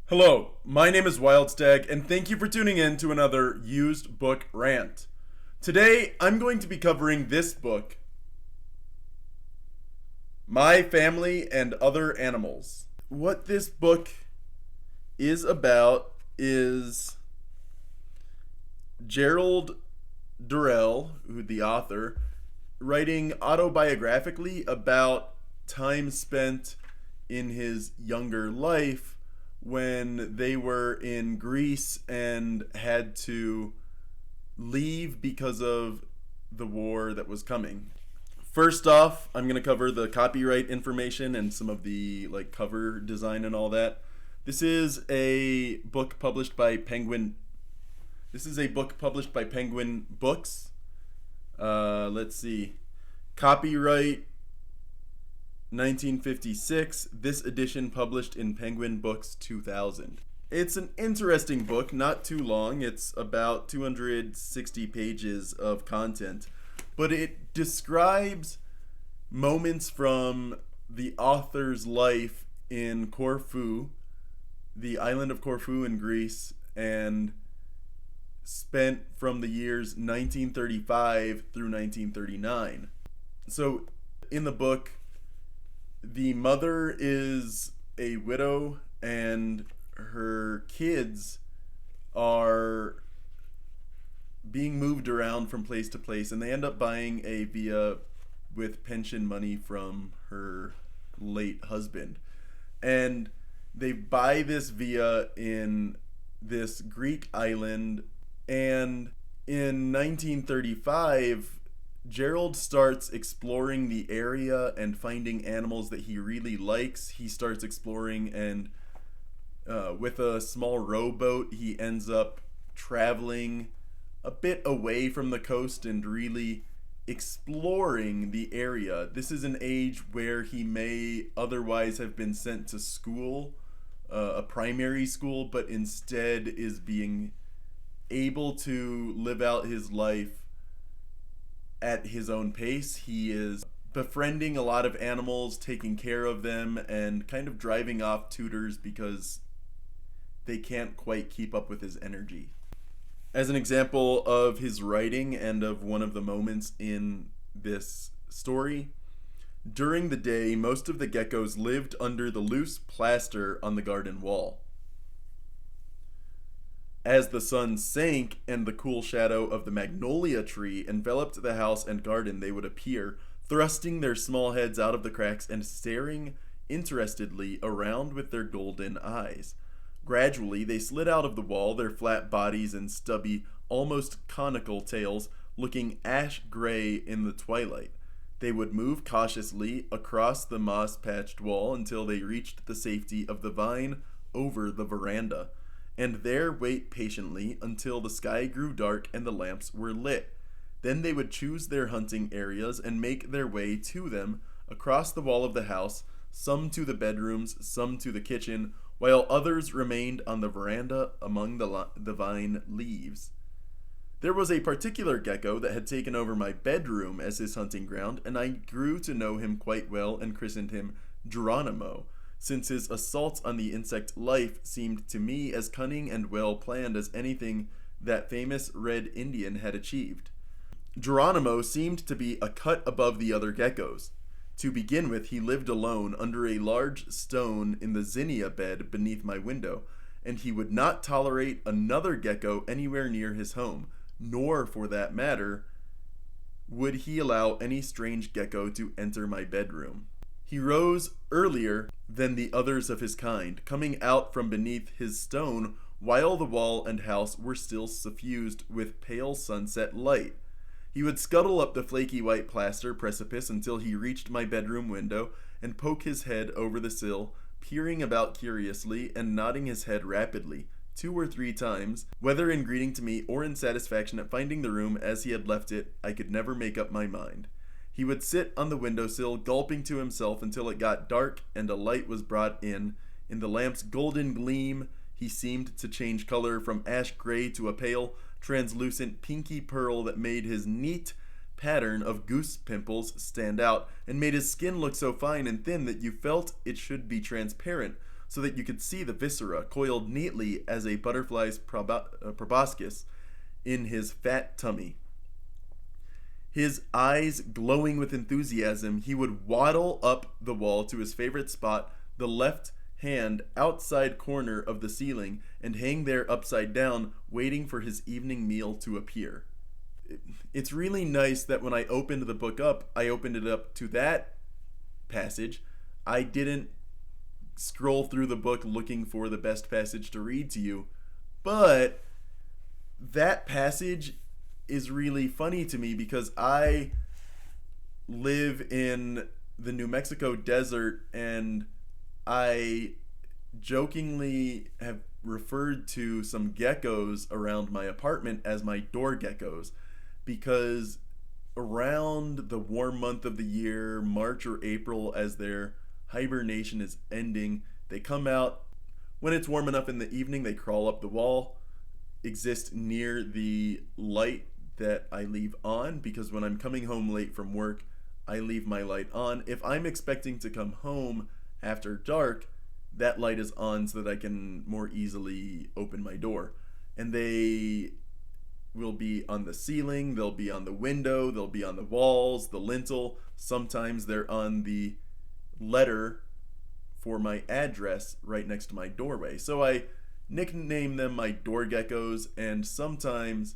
Hello, my name is Wildstag, and thank you for tuning in to another used book rant. Today, I'm going to be covering this book, My Family and Other Animals. What this book is about is Gerald Durrell, who the author, writing autobiographically about time spent in his younger life when they were in Greece and had to leave because of the war that was coming. First off, I'm going to cover the copyright information and some of the cover design and all that. This is a book published by Penguin. This is a book published by Penguin Books. Let's see. Copyright 1956, this edition published in Penguin Books 2000. It's an interesting book, not too long. It's about 260 pages of content, but it describes moments from the author's life in Corfu, the island of Corfu in Greece, and spent from the years 1935 through 1939. So in the book, the mother is a widow and her kids are being moved around from place to place, and they end up buying a villa with pension money from her late husband. And they buy this villa in this Greek island, and in 1935 Gerald starts exploring the area and finding animals that he really likes. He starts exploring, and with a small rowboat, he ends up traveling a bit away from the coast and really exploring the area. This is an age where he may otherwise have been sent to school, a primary school, but instead is being able to live out his life at his own pace. He is befriending a lot of animals, taking care of them, and kind of driving off tutors because they can't quite keep up with his energy. As an example of his writing and of one of the moments in this story, during the day, most of the geckos lived under the loose plaster on the garden wall. As the sun sank and the cool shadow of the magnolia tree enveloped the house and garden, they would appear, thrusting their small heads out of the cracks and staring interestedly around with their golden eyes. Gradually, they slid out of the wall, their flat bodies and stubby, almost conical tails looking ash gray in the twilight. They would move cautiously across the moss-patched wall until they reached the safety of the vine over the veranda, and there wait patiently until the sky grew dark and the lamps were lit. Then they would choose their hunting areas and make their way to them across the wall of the house, some to the bedrooms, some to the kitchen, while others remained on the veranda among the vine leaves. There was a particular gecko that had taken over my bedroom as his hunting ground, and I grew to know him quite well and christened him Geronimo, since his assaults on the insect life seemed to me as cunning and well planned as anything that famous Red Indian had achieved. Geronimo seemed to be a cut above the other geckos. To begin with, he lived alone under a large stone in the zinnia bed beneath my window, and he would not tolerate another gecko anywhere near his home, nor, for that matter, would he allow any strange gecko to enter my bedroom. He rose earlier than the others of his kind, coming out from beneath his stone while the wall and house were still suffused with pale sunset light. He would scuttle up the flaky white plaster precipice until he reached my bedroom window and poke his head over the sill, peering about curiously and nodding his head rapidly, 2 or 3 times, whether in greeting to me or in satisfaction at finding the room as he had left it. I could never make up my mind. He would sit on the windowsill, gulping to himself until it got dark and a light was brought in. In the lamp's golden gleam, he seemed to change color from ash gray to a pale, translucent pinky pearl that made his neat pattern of goose pimples stand out and made his skin look so fine and thin that you felt it should be transparent, so that you could see the viscera coiled neatly as a butterfly's proboscis in his fat tummy. His eyes glowing with enthusiasm, he would waddle up the wall to his favorite spot, the left hand outside corner of the ceiling, and hang there upside down, waiting for his evening meal to appear. It's really nice that when I opened the book up, I opened it up to that passage. I didn't scroll through the book looking for the best passage to read to you, but that passage is really funny to me because I live in the New Mexico desert, and I jokingly have referred to some geckos around my apartment as my door geckos, because around the warm month of the year, March or April, as their hibernation is ending, they come out. When it's warm enough in the evening, they crawl up the wall, exist near the light that I leave on, because when I'm coming home late from work, I leave my light on. If I'm expecting to come home after dark, that light is on so that I can more easily open my door. And they will be on the ceiling, they'll be on the window, they'll be on the walls, the lintel. Sometimes they're on the letter for my address right next to my doorway. So I nickname them my door geckos, and sometimes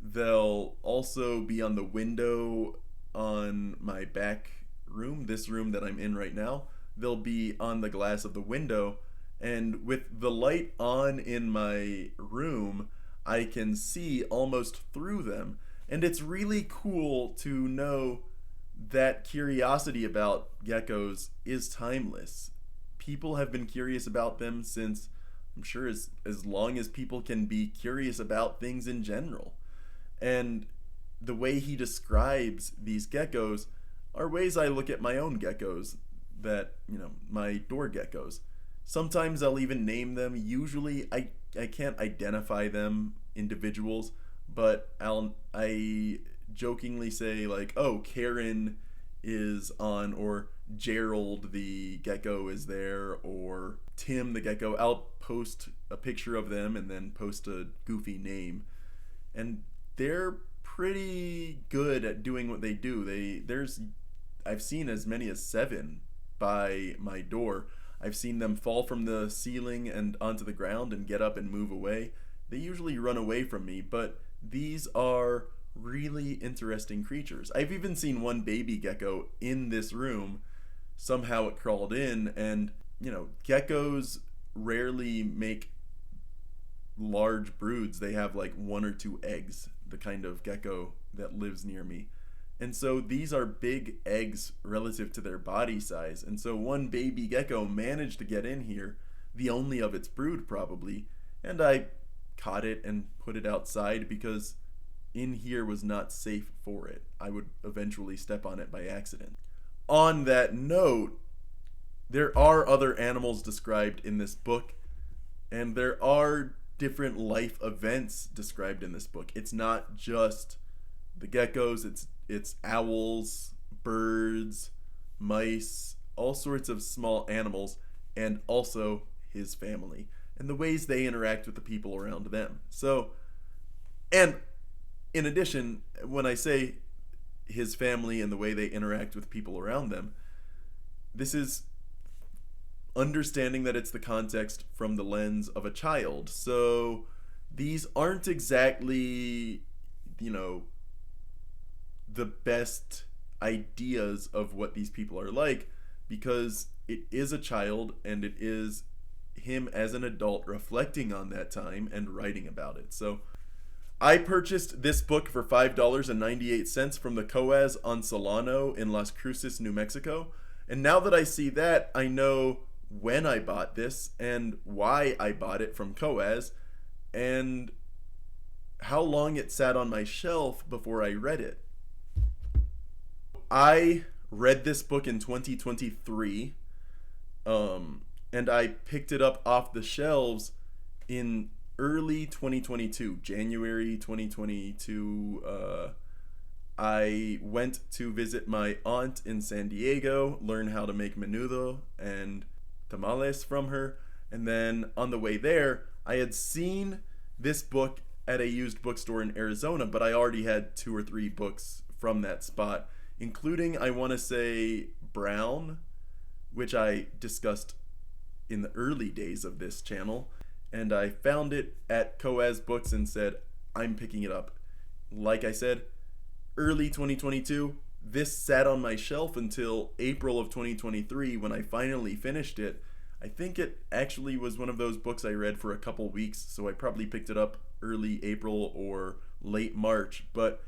they'll also be on the window on my back room, this room that I'm in right now. They'll be on the glass of the window, and with the light on in my room, I can see almost through them. And it's really cool to know that curiosity about geckos is timeless. People have been curious about them since, I'm sure, as long as people can be curious about things in general. And the way he describes these geckos are ways I look at my own geckos, that, my door geckos. Sometimes I'll even name them. Usually I can't identify them individuals, but I jokingly say, like, oh, Karen is on, or Gerald the gecko is there, or Tim the gecko. I'll post a picture of them and then post a goofy name. And they're pretty good at doing what they do. I've seen as many as 7 by my door. I've seen them fall from the ceiling and onto the ground and get up and move away. They usually run away from me, but these are really interesting creatures. I've even seen one baby gecko in this room. Somehow it crawled in, and geckos rarely make large broods. They have like 1 or 2 eggs, the kind of gecko that lives near me. And so these are big eggs relative to their body size. And so one baby gecko managed to get in here, the only of its brood probably, and I caught it and put it outside because in here was not safe for it. I would eventually step on it by accident. On that note, there are other animals described in this book, and there are different life events described in this book. It's not just the geckos, it's owls, birds, mice, all sorts of small animals, and also his family and the ways they interact with the people around them. So, and in addition, when I say his family and the way they interact with people around them, this is understanding that it's the context from the lens of a child. So these aren't exactly, the best ideas of what these people are like, because it is a child and it is him as an adult reflecting on that time and writing about it. So I purchased this book for $5.98 from the Coaz on Solano in Las Cruces, New Mexico. And now that I see that, I know when I bought this and why I bought it from Coaz and how long it sat on my shelf before I read it. I read this book in 2023, and I picked it up off the shelves in early 2022, January 2022. I went to visit my aunt in San Diego, learn how to make menudo and tamales from her, And then on the way there, I had seen this book at a used bookstore in Arizona, but I already had 2 or 3 books from that spot, including, I want to say, Brown, which I discussed in the early days of this channel. And I found it at Coaz Books and said, I'm picking it up. Like I said, early 2022. This sat on my shelf until April of 2023 when I finally finished it. I think it actually was one of those books I read for a couple weeks, so I probably picked it up early April or late March, but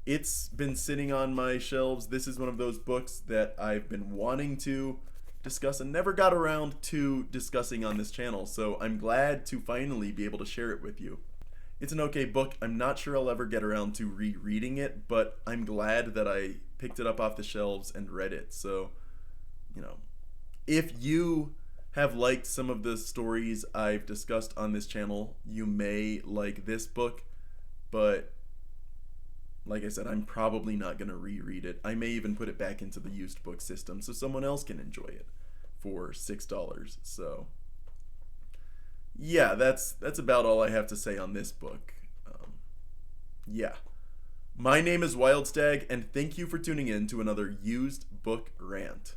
it's been sitting on my shelves. This is one of those books that I've been wanting to discuss and never got around to discussing on this channel, so I'm glad to finally be able to share it with you. It's an okay book. I'm not sure I'll ever get around to rereading it, but I'm glad that I picked it up off the shelves and read it. So, if you have liked some of the stories I've discussed on this channel, you may like this book, but like I said, I'm probably not going to reread it. I may even put it back into the used book system so someone else can enjoy it for $6. So yeah, that's about all I have to say on this book. Yeah. My name is Wildstag, and thank you for tuning in to another used book rant.